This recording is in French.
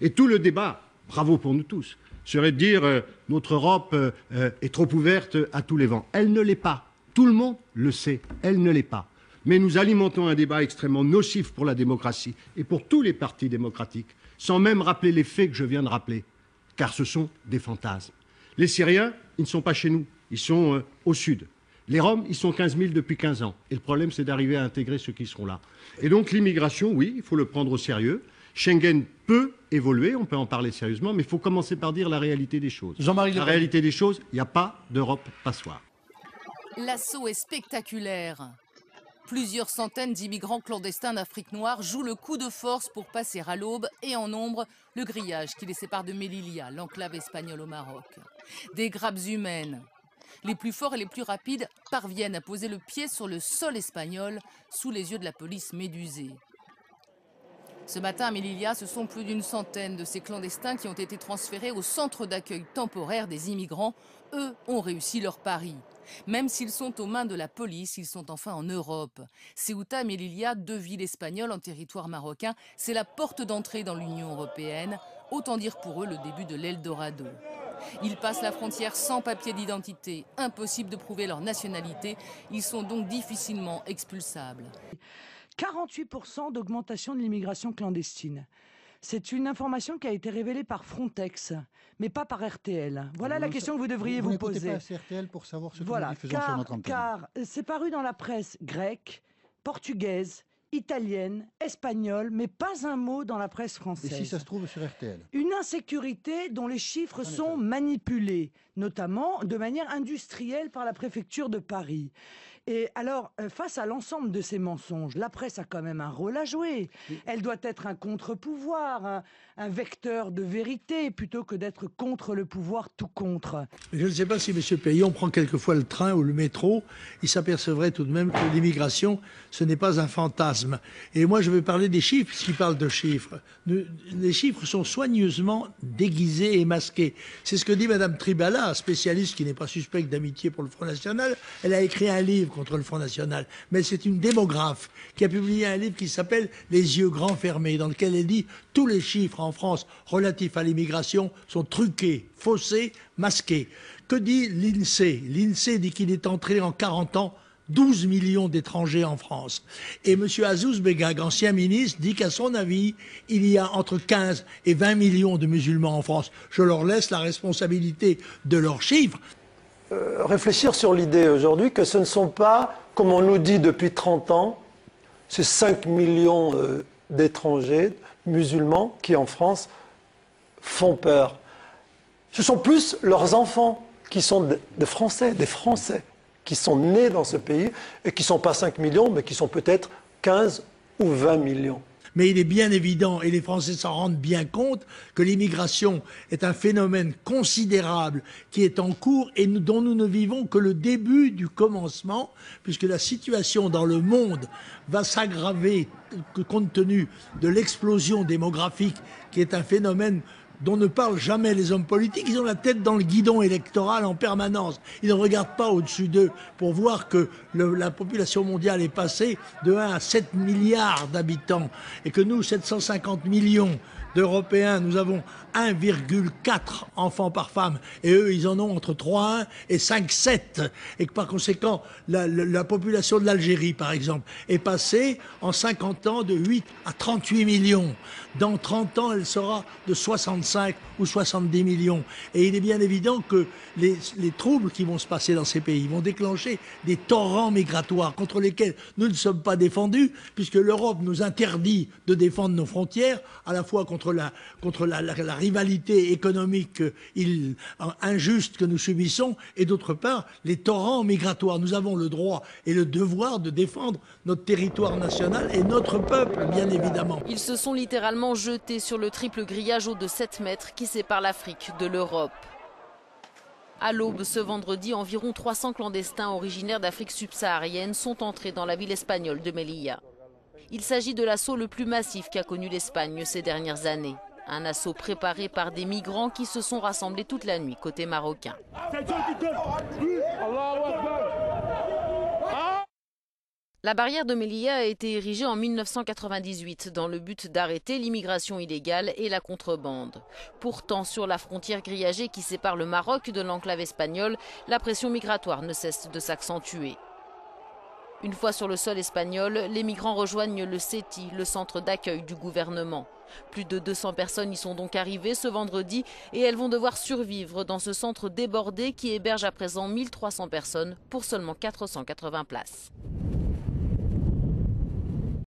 Et tout le débat, bravo pour nous tous, serait de dire notre Europe est trop ouverte à tous les vents. Elle ne l'est pas. Tout le monde le sait, elle ne l'est pas. Mais nous alimentons un débat extrêmement nocif pour la démocratie et pour tous les partis démocratiques, sans même rappeler les faits que je viens de rappeler, car ce sont des fantasmes. Les Syriens, ils ne sont pas chez nous, ils sont au sud. Les Roms, ils sont 15 000 depuis 15 ans. Et le problème, c'est d'arriver à intégrer ceux qui seront là. Et donc l'immigration, oui, il faut le prendre au sérieux. Schengen peut évoluer, on peut en parler sérieusement, mais il faut commencer par dire la réalité des choses. La réalité des choses, il n'y a pas d'Europe passoire. L'assaut est spectaculaire. Plusieurs centaines d'immigrants clandestins d'Afrique noire jouent le coup de force pour passer à l'aube et en nombre le grillage qui les sépare de Melilla, l'enclave espagnole au Maroc. Des grappes humaines. Les plus forts et les plus rapides parviennent à poser le pied sur le sol espagnol sous les yeux de la police médusée. Ce matin à Melilla, ce sont plus d'une centaine de ces clandestins qui ont été transférés au centre d'accueil temporaire des immigrants. Eux ont réussi leur pari. Même s'ils sont aux mains de la police, ils sont enfin en Europe. Ceuta et Melilla, deux villes espagnoles en territoire marocain, c'est la porte d'entrée dans l'Union européenne. Autant dire pour eux le début de l'Eldorado. Ils passent la frontière sans papier d'identité, impossible de prouver leur nationalité. Ils sont donc difficilement expulsables. 48% d'augmentation de l'immigration clandestine. C'est une information qui a été révélée par Frontex, mais pas par RTL. Voilà la question que vous devriez vous poser. Vous n'écoutez pas RTL pour savoir ce que nous diffusons sur notre antenne. Car c'est paru dans la presse grecque, portugaise, italienne, espagnole, mais pas un mot dans la presse française. Et si ça se trouve sur RTL? Une insécurité dont les chiffres sont manipulés, notamment de manière industrielle par la préfecture de Paris. Et alors, face à l'ensemble de ces mensonges, la presse a quand même un rôle à jouer. Elle doit être un contre-pouvoir, un vecteur de vérité, plutôt que d'être contre le pouvoir tout contre. Je ne sais pas si M. Payon prend quelquefois le train ou le métro, il s'apercevrait tout de même que l'immigration, ce n'est pas un fantasme. Et moi, je vais parler des chiffres, puisqu'il parle de chiffres. Les chiffres sont soigneusement déguisés et masqués. C'est ce que dit Mme Tribala, spécialiste qui n'est pas suspecte d'amitié pour le Front National. Elle a écrit un livre contre le Front National, mais c'est une démographe qui a publié un livre qui s'appelle « Les yeux grands fermés », dans lequel elle dit « Tous les chiffres en France relatifs à l'immigration sont truqués, faussés, masqués ». Que dit l'INSEE? L'INSEE dit qu'il est entré en 40 ans 12 millions d'étrangers en France. Et M. Azouz Begag, ancien ministre, dit qu'à son avis, il y a entre 15 et 20 millions de musulmans en France. Je leur laisse la responsabilité de leurs chiffres. Réfléchir sur l'idée aujourd'hui que ce ne sont pas, comme on nous dit depuis 30 ans, ces 5 millions d'étrangers musulmans qui en France font peur. Ce sont plus leurs enfants qui sont des Français, qui sont nés dans ce pays et qui ne sont pas 5 millions, mais qui sont peut-être 15 ou 20 millions. Mais il est bien évident, et les Français s'en rendent bien compte, que l'immigration est un phénomène considérable qui est en cours et dont nous ne vivons que le début du commencement, puisque la situation dans le monde va s'aggraver compte tenu de l'explosion démographique qui est un phénomène dont ne parlent jamais les hommes politiques. Ils ont la tête dans le guidon électoral en permanence. Ils ne regardent pas au-dessus d'eux pour voir que la population mondiale est passée de 1 à 7 milliards d'habitants et que nous, 750 millions d'Européens, nous avons 1,4 enfants par femme et eux, ils en ont entre 3,1 et 5,7 et que par conséquent, la population de l'Algérie, par exemple, est passée en 50 ans de 8 à 38 millions. Dans 30 ans, elle sera de 65 ou 70 millions. Et il est bien évident que les troubles qui vont se passer dans ces pays vont déclencher des torrents migratoires contre lesquels nous ne sommes pas défendus, puisque l'Europe nous interdit de défendre nos frontières, à la fois contre la rivalité économique injuste que nous subissons, et d'autre part, les torrents migratoires. Nous avons le droit et le devoir de défendre notre territoire national et notre peuple, bien évidemment. Ils se sont littéralement jetés sur le triple grillage haut de 7 mètres qui sépare l'Afrique de l'Europe. À l'aube ce vendredi, environ 300 clandestins originaires d'Afrique subsaharienne sont entrés dans la ville espagnole de Melilla. Il s'agit de l'assaut le plus massif qu'a connu l'Espagne ces dernières années. Un assaut préparé par des migrants qui se sont rassemblés toute la nuit côté marocain. La barrière de Melilla a été érigée en 1998 dans le but d'arrêter l'immigration illégale et la contrebande. Pourtant, sur la frontière grillagée qui sépare le Maroc de l'enclave espagnole, la pression migratoire ne cesse de s'accentuer. Une fois sur le sol espagnol, les migrants rejoignent le CETI, le centre d'accueil du gouvernement. Plus de 200 personnes y sont donc arrivées ce vendredi et elles vont devoir survivre dans ce centre débordé qui héberge à présent 1300 personnes pour seulement 480 places.